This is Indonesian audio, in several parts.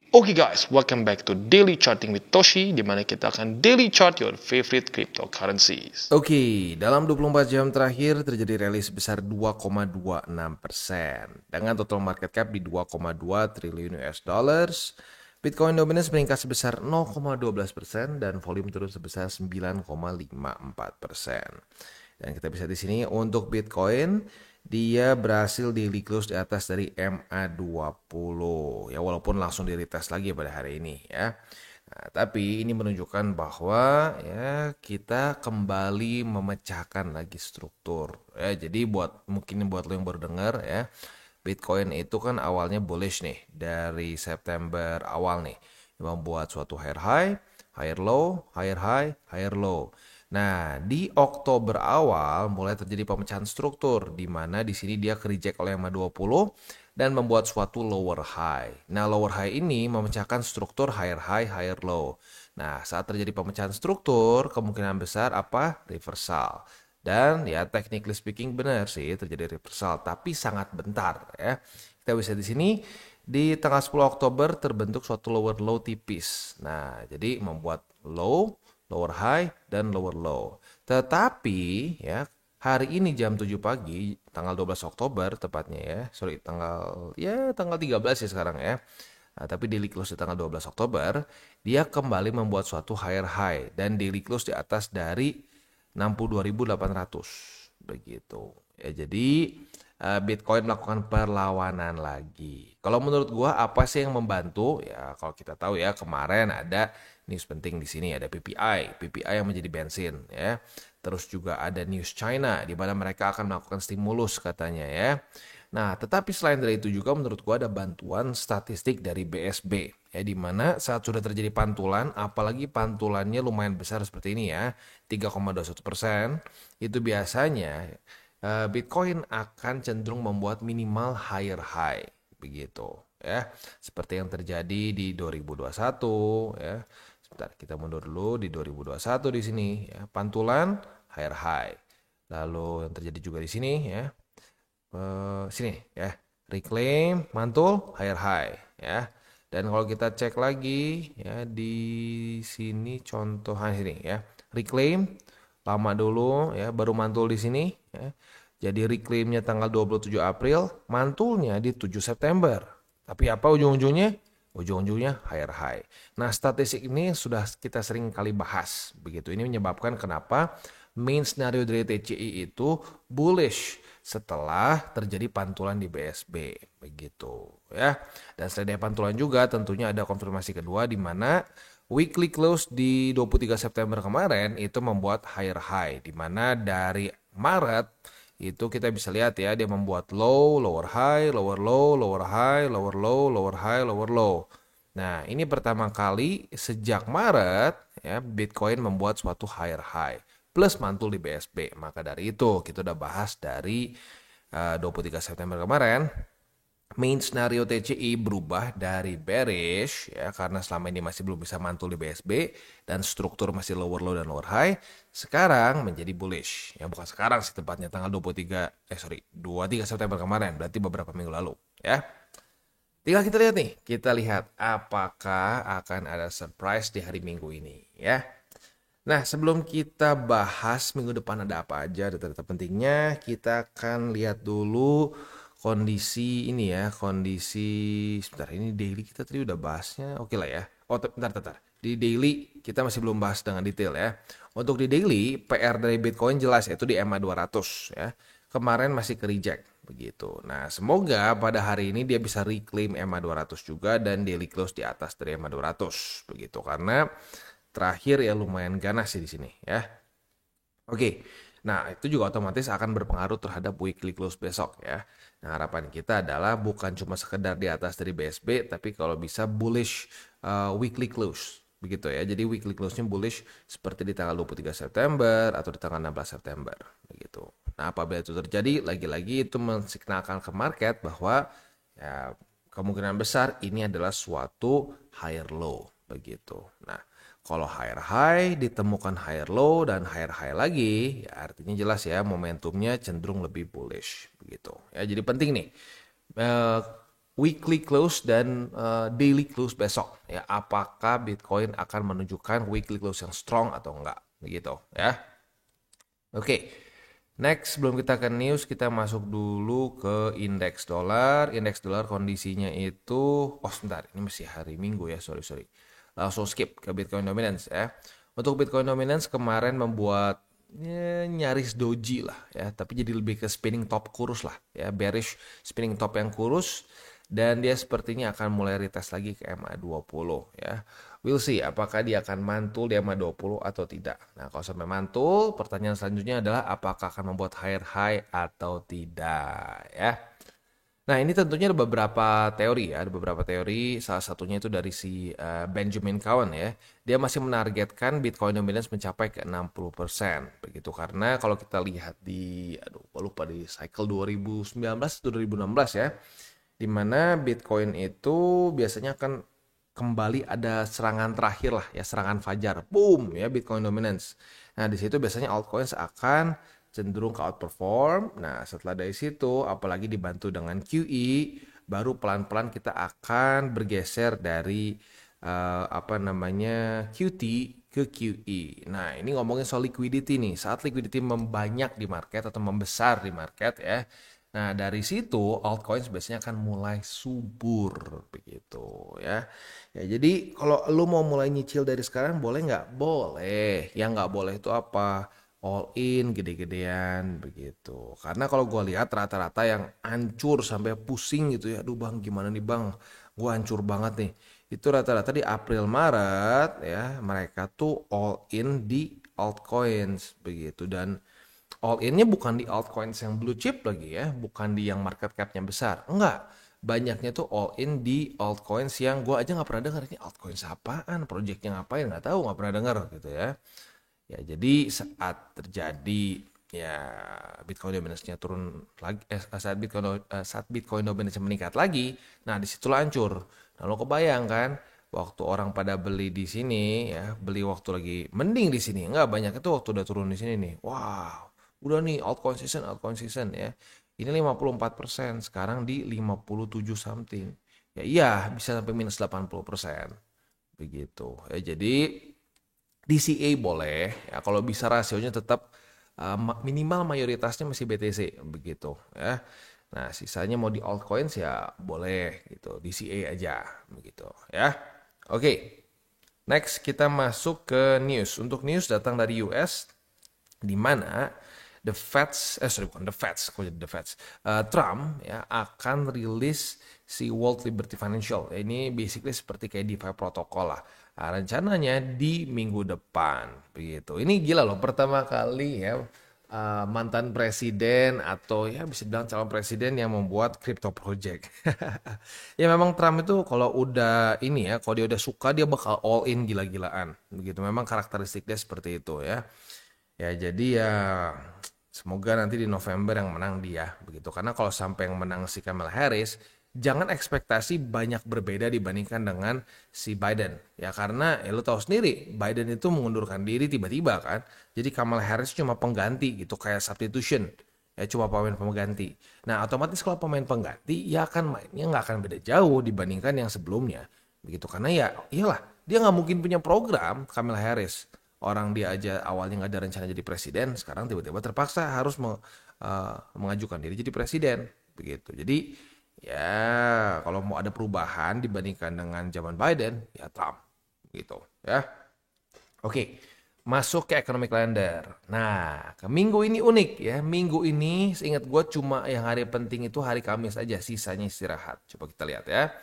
Oke guys, welcome back to Daily Charting with Toshi, di mana kita akan daily chart your favorite cryptocurrencies. Oke, dalam 24 jam terakhir terjadi rally sebesar 2,26% dengan total market cap di 2,2 triliun US dollars. Bitcoin dominance meningkat sebesar 0,12% dan volume turun sebesar 9,54%. Dan kita bisa di sini untuk Bitcoin dia berhasil daily close di atas dari MA20 ya, walaupun langsung di retest lagi pada hari ini ya. Nah, tapi ini menunjukkan bahwa ya kita kembali memecahkan lagi struktur ya. Jadi mungkin buat lo yang baru dengar ya, Bitcoin itu kan awalnya bullish nih dari September awal nih, membuat suatu higher high, higher low, higher high, higher low. Nah, di Oktober awal mulai terjadi pemecahan struktur di mana di sini dia reject oleh MA20 dan membuat suatu lower high. Nah, lower high ini memecahkan struktur higher high, higher low. Nah, saat terjadi pemecahan struktur, kemungkinan besar apa? Reversal. Dan ya technically speaking benar sih terjadi reversal, tapi sangat bentar ya. Kita bisa di sini di tanggal 10 Oktober terbentuk suatu lower low tipis. Nah, jadi membuat low, lower high, dan lower low. Tetapi ya hari ini jam 7 pagi, tanggal 12 Oktober tepatnya ya. Sorry, tanggal 13 ya sekarang ya. Nah, tapi daily close di tanggal 12 Oktober, dia kembali membuat suatu higher high dan daily close di atas dari 62.800 begitu. Ya, jadi Bitcoin melakukan perlawanan lagi. Kalau menurut gua apa sih yang membantu? Ya, kalau kita tahu ya kemarin ada news penting di sini, ada PPI yang menjadi bensin ya. Terus juga ada news China di mana mereka akan melakukan stimulus katanya ya. Nah, tetapi selain dari itu juga menurut gua ada bantuan statistik dari BSB ya, di mana saat sudah terjadi pantulan, apalagi pantulannya lumayan besar seperti ini ya, 3,21%, itu biasanya Bitcoin akan cenderung membuat minimal higher high begitu ya, seperti yang terjadi di 2021 ya. Sebentar, kita mundur dulu di 2021 di sini ya, pantulan higher high. Lalu yang terjadi juga di sini ya, sini ya, reclaim mantul higher high ya. Dan kalau kita cek lagi ya di sini contohan sini ya, reclaim lama dulu ya baru mantul di sini ya. Jadi reclaimnya tanggal 27 April, mantulnya di 7 September. Tapi apa ujung-ujungnya? Ujung-ujungnya higher high. Nah, statistik ini sudah kita sering kali bahas begitu. Ini menyebabkan kenapa main scenario dari TCI itu bullish setelah terjadi pantulan di BSB begitu ya. Dan selain dari pantulan juga tentunya ada konfirmasi kedua di mana weekly close di 23 September kemarin itu membuat higher high di mana dari Maret itu kita bisa lihat ya dia membuat low, lower high, lower low, lower high, lower low, lower high, lower low. Nah, ini pertama kali sejak Maret ya Bitcoin membuat suatu higher high plus mantul di BSB. Maka dari itu kita udah bahas dari 23 September kemarin, main scenario TCI berubah dari bearish ya karena selama ini masih belum bisa mantul di BSB dan struktur masih lower low dan lower high, sekarang menjadi bullish. Ya bukan sekarang sih, tepatnya tanggal 23 September kemarin, berarti beberapa minggu lalu ya. Tinggal kita lihat nih, kita lihat apakah akan ada surprise di hari Minggu ini ya. Nah, sebelum kita bahas minggu depan ada apa aja data-data pentingnya, kita akan lihat dulu kondisi ini ya, kondisi sebentar, ini daily kita tadi udah bahasnya, oke lah ya. Oh, bentar. Di daily kita masih belum bahas dengan detail ya. Untuk di daily, PR dari Bitcoin jelas yaitu di MA200 ya. Kemarin masih ke reject begitu. Nah, semoga pada hari ini dia bisa reclaim MA200 juga dan daily close di atas dari MA200 begitu, karena terakhir ya lumayan ganas sih di sini ya. Oke. Nah, itu juga otomatis akan berpengaruh terhadap weekly close besok ya. Nah, harapan kita adalah bukan cuma sekedar di atas dari BSB, tapi kalau bisa bullish weekly close begitu ya. Jadi weekly close-nya bullish seperti di tanggal 23 September atau di tanggal 16 September begitu. Nah, apabila itu terjadi, lagi-lagi itu mensignalkan ke market bahwa ya kemungkinan besar ini adalah suatu higher low begitu. Nah, kalau higher high ditemukan higher low dan higher high lagi, ya artinya jelas ya momentumnya cenderung lebih bullish begitu. Ya, jadi penting nih. Eh, weekly close dan daily close besok ya, apakah Bitcoin akan menunjukkan weekly close yang strong atau enggak begitu ya. Oke. Next, sebelum kita ke news, kita masuk dulu ke indeks dolar. Indeks dolar kondisinya itu, oh sebentar, ini masih hari Minggu ya, sorry. Langsung skip ke Bitcoin Dominance ya. Untuk Bitcoin Dominance kemarin membuat nyaris doji lah ya, tapi jadi lebih ke spinning top kurus lah ya, bearish spinning top yang kurus, dan dia sepertinya akan mulai retest lagi ke MA20 ya. We'll see apakah dia akan mantul di MA20 atau tidak. Nah, kalau sampai mantul, pertanyaan selanjutnya adalah apakah akan membuat higher high atau tidak ya. Nah, ini tentunya ada beberapa teori ya, ada beberapa teori. Salah satunya itu dari si Benjamin Cowen ya. Dia masih menargetkan Bitcoin dominance mencapai ke 60%. Begitu, karena kalau kita lihat di lupa di cycle 2019 atau 2016 ya, di mana Bitcoin itu biasanya akan kembali ada serangan terakhir lah ya, serangan fajar, boom ya, Bitcoin dominance. Nah, di situ biasanya altcoins akan cenderung ke outperform. Nah, setelah dari situ apalagi dibantu dengan QE, baru pelan-pelan kita akan bergeser dari QT ke QE. Nah, ini ngomongin soal liquidity nih. Saat liquidity membanyak di market atau membesar di market ya, nah, dari situ altcoins biasanya akan mulai subur begitu ya. Ya, jadi kalau lu mau mulai nyicil dari sekarang boleh nggak? Boleh. Yang nggak boleh itu apa? All in gede-gedean begitu. Karena kalau gue lihat rata-rata yang hancur sampai pusing gitu ya. Aduh bang, gimana nih bang? Gue hancur banget nih. Itu rata-rata di April Maret ya. Mereka tuh all in di altcoins begitu. Dan all in-nya bukan di altcoins yang blue chip lagi ya, bukan di yang market cap-nya besar. Enggak, banyaknya tuh all in di altcoins yang gue aja nggak pernah dengar, ini altcoins apaan, projectnya ngapain, nggak tahu, nggak pernah dengar gitu ya. Ya, jadi saat terjadi ya Bitcoin dominance-nya turun lagi, saat Bitcoin dominance meningkat lagi, nah disitulah hancur. Nah, lo kebayang kan, waktu orang pada beli di sini ya, beli waktu lagi mending di sini, enggak, banyak itu waktu udah turun di sini nih. Wow, udah nih altcoin season ya. Ini 54%, sekarang di 57 something. Ya iya, bisa sampai minus 80%. Begitu. Ya, jadi DCA boleh, ya kalau bisa rasionya tetap minimal mayoritasnya masih BTC begitu ya. Nah, sisanya mau di altcoins ya boleh gitu, DCA aja begitu ya. Oke. Next kita masuk ke news. Untuk news datang dari US, di mana Trump ya akan rilis si World Liberty Financial. Ini basically seperti kayak DeFi protokol lah. Nah, rencananya di minggu depan begitu. Ini gila loh, pertama kali ya mantan presiden atau ya bisa bilang calon presiden yang membuat crypto project. Ya memang Trump itu kalau udah ini ya, kalau dia udah suka dia bakal all in gila-gilaan. Begitu, memang karakteristiknya seperti itu ya. Ya jadi ya semoga nanti di November yang menang dia begitu. Karena kalau sampai yang menang si Kamala Harris, jangan ekspektasi banyak berbeda dibandingkan dengan si Biden. Ya karena ya lu tahu sendiri, Biden itu mengundurkan diri tiba-tiba kan. Jadi Kamala Harris cuma pengganti gitu, kayak substitution. Ya cuma pemain pengganti. Nah, otomatis kalau pemain pengganti ya akan mainnya nggak akan beda jauh dibandingkan yang sebelumnya. Begitu, karena ya iyalah, dia nggak mungkin punya program Kamala Harris. Orang dia aja awalnya nggak ada rencana jadi presiden, sekarang tiba-tiba terpaksa harus mengajukan diri jadi presiden. Begitu. Jadi ya kalau mau ada perubahan dibandingkan dengan zaman Biden, ya Trump. Gitu ya. Oke. Masuk ke economic calendar. Nah, ke minggu ini unik ya. Minggu ini seingat gue cuma yang hari penting itu hari Kamis aja. Sisanya istirahat. Coba kita lihat ya.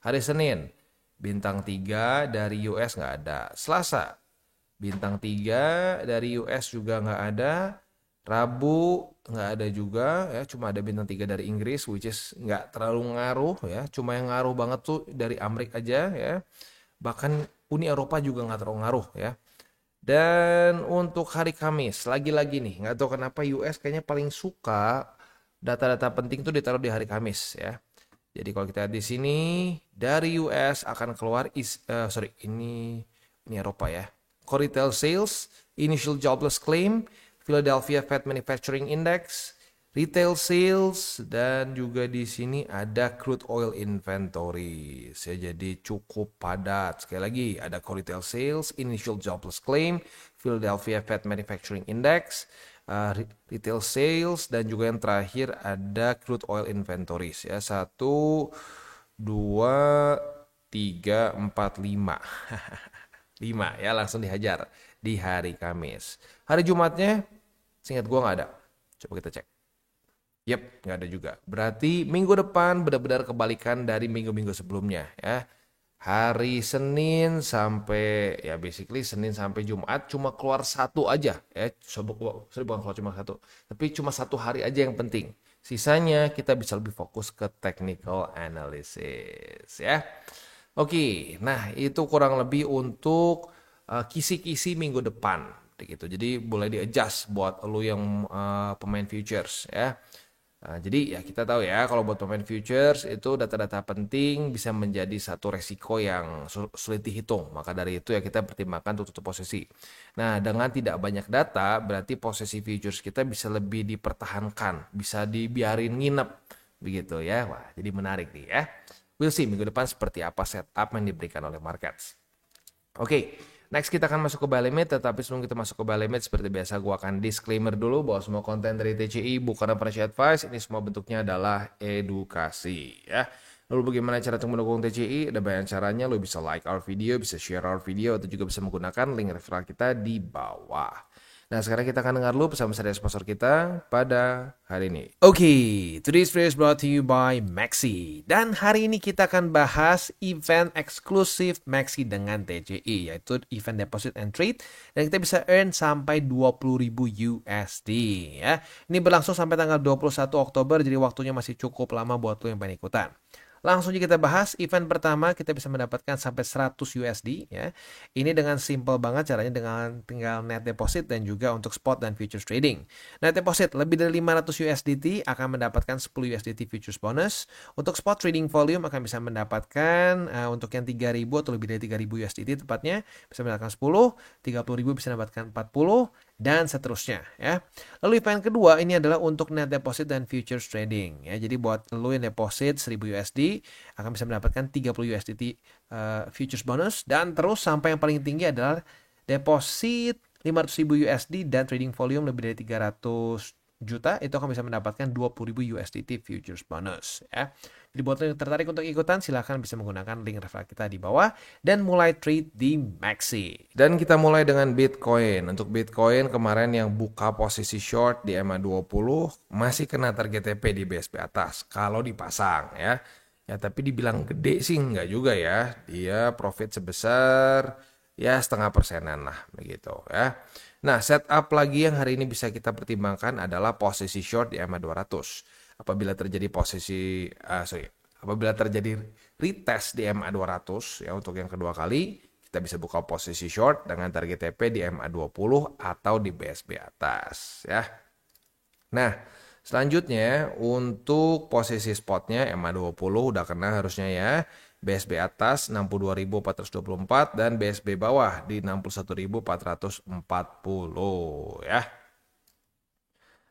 Hari Senin, bintang 3 dari US nggak ada. Selasa, bintang 3 dari US juga nggak ada. Rabu nggak ada juga ya. Cuma ada bintang 3 dari Inggris, which is nggak terlalu ngaruh ya. Cuma yang ngaruh banget tuh dari Amerika aja ya. Bahkan Uni Eropa juga nggak terlalu ngaruh ya. Dan untuk hari Kamis, lagi-lagi nih, nggak tahu kenapa US kayaknya paling suka data-data penting tuh ditaruh di hari Kamis ya. Jadi kalau kita lihat di sini, dari US akan keluar, ini Eropa ya. Core Retail Sales, Initial Jobless Claim, Philadelphia Fed Manufacturing Index, retail sales, dan juga di sini ada crude oil inventory. Jadi cukup padat. Sekali lagi ada core retail sales, initial jobless claim, Philadelphia Fed Manufacturing Index, retail sales, dan juga yang terakhir ada crude oil inventories ya. 1, 2, 3, 4, 5. 5 ya, langsung dihajar di hari Kamis. Hari Jumatnya, seingat gua nggak ada. Coba kita cek. Yep, nggak ada juga. Berarti minggu depan benar-benar kebalikan dari minggu-minggu sebelumnya ya. Hari Senin sampai ya basically Senin sampai Jumat cuma keluar satu aja ya. Sorry, bukan keluar cuma satu, tapi cuma satu hari aja yang penting. Sisanya kita bisa lebih fokus ke technical analysis ya. Oke, nah itu kurang lebih untuk kisi-kisi minggu depan gitu. Jadi boleh di-adjust buat lu yang pemain futures ya. Jadi ya kita tahu ya kalau buat pemain futures itu data-data penting bisa menjadi satu resiko yang sulit dihitung. Maka dari itu ya kita pertimbangkan untuk tutup posisi. Nah dengan tidak banyak data berarti posisi futures kita bisa lebih dipertahankan, bisa dibiarin nginep begitu ya. Wah jadi menarik nih ya. We'll see minggu depan seperti apa setup yang diberikan oleh markets. Oke, next kita akan masuk ke buy limit, tetapi sebelum kita masuk ke buy limit, seperti biasa gue akan disclaimer dulu bahwa semua konten dari TCI bukan financial advice, ini semua bentuknya adalah edukasi ya. Lalu bagaimana cara untuk mendukung TCI? Ada banyak caranya, lo bisa like our video, bisa share our video, atau juga bisa menggunakan link referral kita di bawah. Nah sekarang kita akan dengar dulu pesan-pesan dari sponsor kita pada hari ini. Oke, today's video is brought to you by Maxi. Dan hari ini kita akan bahas event eksklusif Maxi dengan TCI, yaitu event deposit and trade. Dan kita bisa earn sampai 20.000 USD ya. Ini berlangsung sampai tanggal 21 Oktober, jadi waktunya masih cukup lama buat lo yang pengen ikutan. Langsung aja kita bahas. Event pertama kita bisa mendapatkan sampai 100 USD ya. Ini dengan simple banget caranya, dengan tinggal net deposit dan juga untuk spot dan futures trading. Net deposit lebih dari 500 USDT akan mendapatkan 10 USDT futures bonus. Untuk spot trading volume akan bisa mendapatkan untuk yang 3.000 atau lebih dari 3.000 USDT tepatnya bisa mendapatkan 10, 30.000 bisa mendapatkan 40 dan seterusnya ya. Lalu event kedua ini adalah untuk net deposit dan futures trading ya. Jadi buat lo yang deposit 1000 USD akan bisa mendapatkan 30 USDT futures bonus, dan terus sampai yang paling tinggi adalah deposit 500.000 USD dan trading volume lebih dari 300 juta itu akan bisa mendapatkan 20.000 USDT futures bonus ya. Jadi buat yang tertarik untuk ikutan silahkan bisa menggunakan link referral kita di bawah dan mulai trade di Maxi. Dan kita mulai dengan Bitcoin. Untuk Bitcoin kemarin yang buka posisi short di MA20 masih kena target TP di BSP atas kalau dipasang ya. Ya tapi dibilang gede sih enggak juga ya. Dia profit sebesar ya 0,5% lah begitu ya. Nah, setup lagi yang hari ini bisa kita pertimbangkan adalah posisi short di MA200. Apabila terjadi apabila terjadi retest di MA200 ya untuk yang kedua kali, kita bisa buka posisi short dengan target TP di MA20 atau di BSB atas ya. Nah, selanjutnya untuk posisi spotnya MA20 udah kena harusnya ya. BSB atas 62.424 dan BSB bawah di 61.440 ya.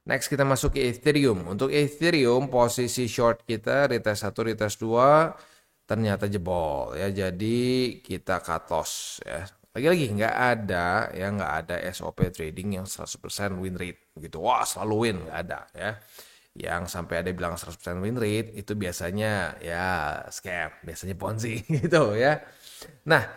Next kita masuk ke Ethereum. Untuk Ethereum posisi short kita retest 1, retest 2 ternyata jebol ya. Jadi kita cut loss ya. Lagi-lagi nggak ada SOP trading yang 100% win rate gitu. Wah, selalu win, nggak ada ya. Yang sampai ada bilang 100% win rate itu biasanya ya scam, biasanya Ponzi gitu ya. Nah,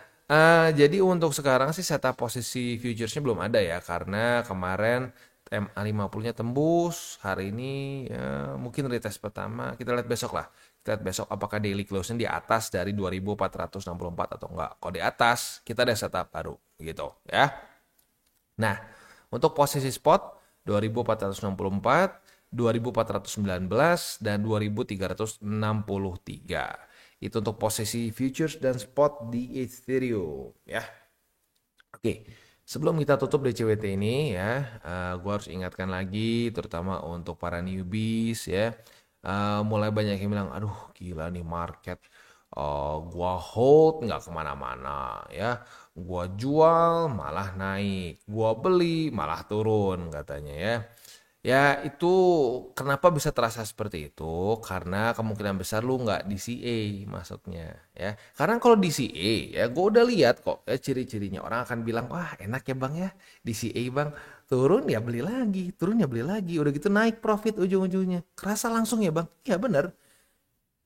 jadi untuk sekarang sih setup posisi futuresnya belum ada ya, karena kemarin MA50-nya tembus, hari ini ya mungkin retest pertama, kita lihat besok lah. Kita lihat besok apakah daily closing di atas dari 2464 atau enggak. Kalau di atas, kita ada setup baru gitu ya. Nah, untuk posisi spot 2464, 2419 dan 2363. Itu untuk posisi futures dan spot di Ethereum ya. Oke, sebelum kita tutup DCWT ini ya, gue harus ingatkan lagi terutama untuk para newbies ya. Mulai banyak yang bilang, aduh gila nih market, gua hold nggak kemana-mana ya, gua jual malah naik, gua beli malah turun katanya ya. Ya itu kenapa bisa terasa seperti itu? Karena kemungkinan besar lu nggak DCA masuknya ya. Karena kalau DCA ya gue udah lihat kok ya ciri-cirinya orang akan bilang wah enak ya bang ya DCA bang turun ya beli lagi turun ya beli lagi udah gitu naik profit ujung-ujungnya kerasa langsung ya bang. Iya bener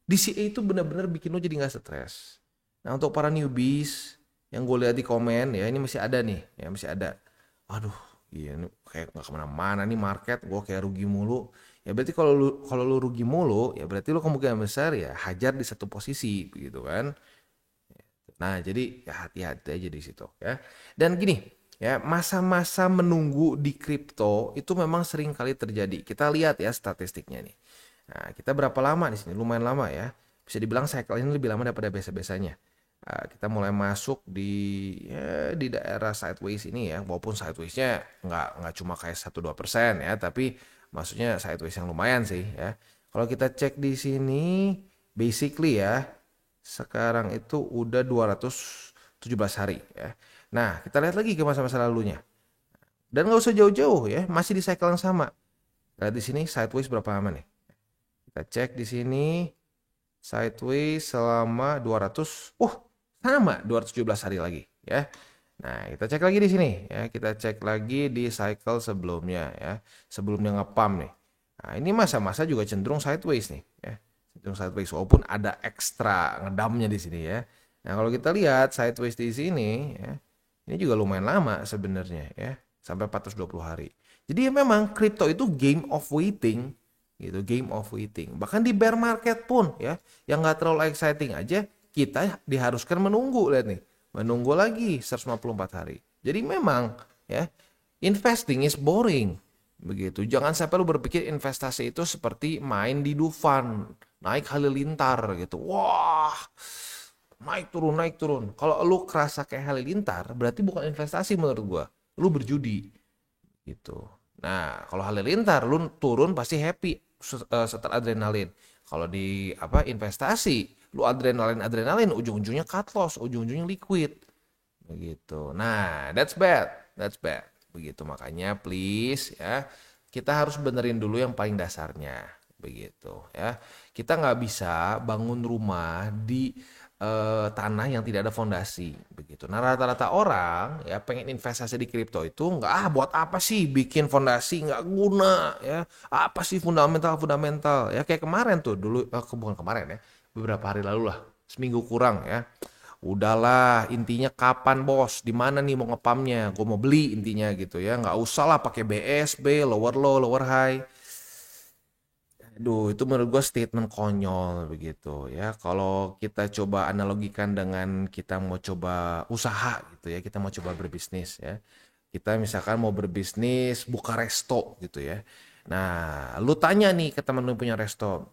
DCA itu bener-bener bikin lo jadi nggak stres. Nah untuk para newbies yang gue lihat di komen ya ini masih ada nih ya masih ada. Aduh, iya ini kayak nggak kemana-mana nih market, gue kayak rugi mulu. Ya berarti kalau lu rugi mulu, ya berarti lu kemungkinan besar ya hajar di satu posisi, begitu kan? Nah jadi ya hati-hati aja di situ ya. Dan gini, ya masa-masa menunggu di kripto itu memang sering kali terjadi. Kita lihat ya statistiknya nih. Nah kita berapa lama di sini? Lumayan lama ya. Bisa dibilang cycle ini lebih lama daripada biasa-biasanya. Kita mulai masuk di daerah sideways ini ya, walaupun sidewaysnya nggak cuma kayak 1-2% ya, tapi maksudnya sideways yang lumayan sih ya. Kalau kita cek di sini, basically ya, sekarang itu udah 217 hari ya. Nah, kita lihat lagi ke masa-masa lalunya. Dan nggak usah jauh-jauh ya, masih di cycle yang sama. Lihat di sini sideways berapa lama nih? Kita cek di sini sideways selama 200, sama 217 hari lagi ya. Nah, kita cek lagi di sini ya, kita cek lagi di cycle sebelumnya ya. Sebelumnya ngepam nih. Nah, ini masa-masa juga cenderung sideways nih ya. Cenderung sideways walaupun ada ekstra ngedamnya di sini ya. Nah, kalau kita lihat sideways di sini ya, ini juga lumayan lama sebenarnya ya, sampai 420 hari. Jadi ya memang kripto itu game of waiting gitu, game of waiting. Bahkan di bear market pun ya, yang nggak terlalu exciting aja kita diharuskan menunggu, lihat nih, menunggu lagi 154 hari. Jadi memang ya investing is boring begitu. Jangan sampai lu berpikir investasi itu seperti main di Dufan, naik halilintar gitu. Wah, naik turun. Kalau lu kerasa kayak halilintar, berarti bukan investasi menurut gua. Lu berjudi gitu. Nah, kalau halilintar lu turun pasti happy setelah adrenalin. Kalau di apa investasi, lu adrenalin ujung-ujungnya cut loss, ujung-ujungnya liquid. Begitu. Nah, that's bad. That's bad. Begitu makanya please ya, kita harus benerin dulu yang paling dasarnya. Begitu ya. Kita nggak bisa bangun rumah di tanah yang tidak ada fondasi begitu. Nah rata-rata orang ya pengen investasi di kripto itu nggak buat apa sih bikin fondasi nggak guna ya apa sih fundamental ya kayak kemarin tuh dulu bukan kemarin ya beberapa hari lalu lah seminggu kurang ya udahlah intinya kapan bos di mana nih mau ngepamnya gue mau beli intinya gitu ya nggak usah lah pakai BSB lower low lower high. Aduh, itu menurut gue statement konyol begitu ya. Kalau kita coba analogikan dengan kita mau coba usaha gitu ya, kita mau coba berbisnis ya. Kita misalkan mau berbisnis buka resto gitu ya. Nah, lu tanya nih ke temen lu punya resto.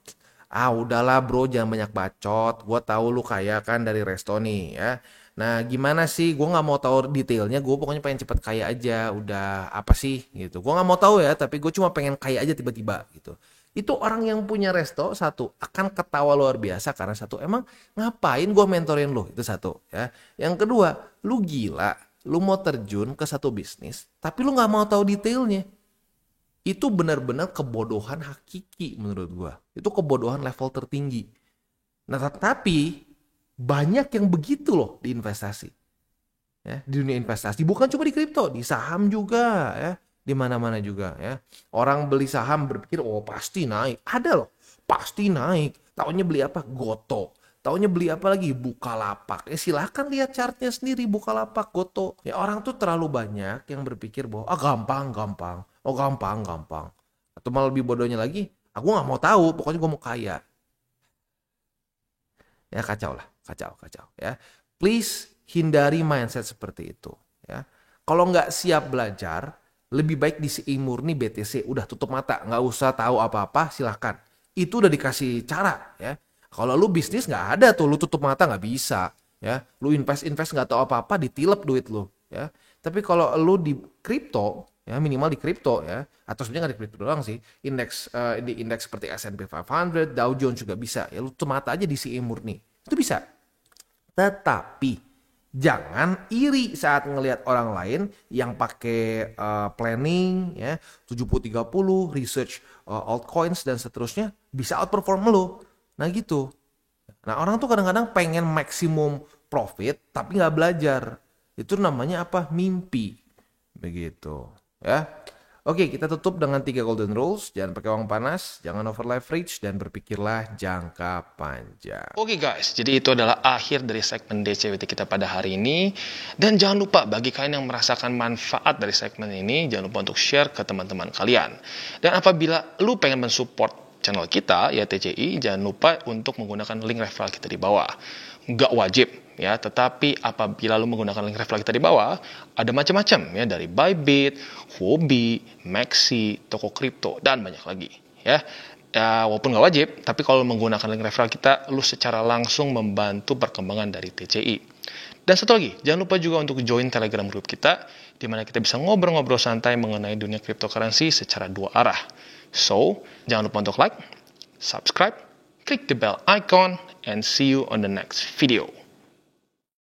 Udahlah bro, jangan banyak bacot. Gua tahu lu kaya kan dari resto nih ya. Nah, gimana sih? Gue nggak mau tahu detailnya. Gue pokoknya pengen cepet kaya aja. Udah apa sih gitu. Gue nggak mau tahu ya, tapi gue cuma pengen kaya aja tiba-tiba gitu. Itu orang yang punya resto satu akan ketawa luar biasa karena satu emang ngapain gue mentorin lu itu satu ya. Yang kedua, lu gila, lu mau terjun ke satu bisnis tapi lu nggak mau tahu detailnya. Itu benar-benar kebodohan hakiki menurut gue. Itu kebodohan level tertinggi. Nah, tapi banyak yang begitu loh di investasi. Ya, di dunia investasi bukan cuma di kripto, di saham juga ya, di mana-mana juga ya. Orang beli saham berpikir oh pasti naik. Ada loh, pasti naik. Taunya beli apa? Goto. Taunya beli apa lagi? Bukalapak. Silahkan lihat chartnya sendiri Bukalapak, Goto. Ya orang tuh terlalu banyak yang berpikir bahwa gampang, gampang. Oh gampang, gampang. Atau malah lebih bodohnya lagi, aku nggak mau tahu, pokoknya gue mau kaya. Ya kacau lah, kacau, kacau ya. Please hindari mindset seperti itu ya. Kalau nggak siap belajar, lebih baik di CI murni BTC udah tutup mata, nggak usah tahu apa-apa, silahkan. Itu udah dikasih cara ya. Kalau lu bisnis nggak ada tuh, lu tutup mata nggak bisa ya. Lu invest nggak tahu apa-apa, ditilep duit lu ya. Tapi kalau lu di kripto ya minimal di kripto ya atau sebenarnya nggak di kripto doang sih indeks di indeks seperti S&P 500 Dow Jones juga bisa ya lu tutup mata aja di CI murni itu bisa tetapi Jangan iri saat ngelihat orang lain yang pakai planning ya 70-30, research altcoins dan seterusnya bisa outperform lo. Nah gitu. Nah orang tuh kadang-kadang pengen maksimum profit tapi nggak belajar. Itu namanya apa? Mimpi. Begitu. Ya. Oke, kita tutup dengan 3 golden rules. Jangan pakai uang panas, jangan over leverage, dan berpikirlah jangka panjang. Oke guys, jadi itu adalah akhir dari segmen DCWT kita pada hari ini. Dan jangan lupa bagi kalian yang merasakan manfaat dari segmen ini, jangan lupa untuk share ke teman-teman kalian. Dan apabila lu pengen mensupport channel kita, ya TCI, jangan lupa untuk menggunakan link referral kita di bawah. Nggak wajib ya, tetapi apabila lu menggunakan link referral kita di bawah, ada macam-macam ya, dari Bybit, Huobi, Maxi, toko kripto, dan banyak lagi ya. Ya, walaupun nggak wajib, tapi kalau menggunakan link referral kita, lu secara langsung membantu perkembangan dari TCI. Dan satu lagi, jangan lupa juga untuk join Telegram group kita, di mana kita bisa ngobrol-ngobrol santai mengenai dunia cryptocurrency secara 2 arah. So, jangan lupa untuk like, subscribe, click the bell icon, and see you on the next video.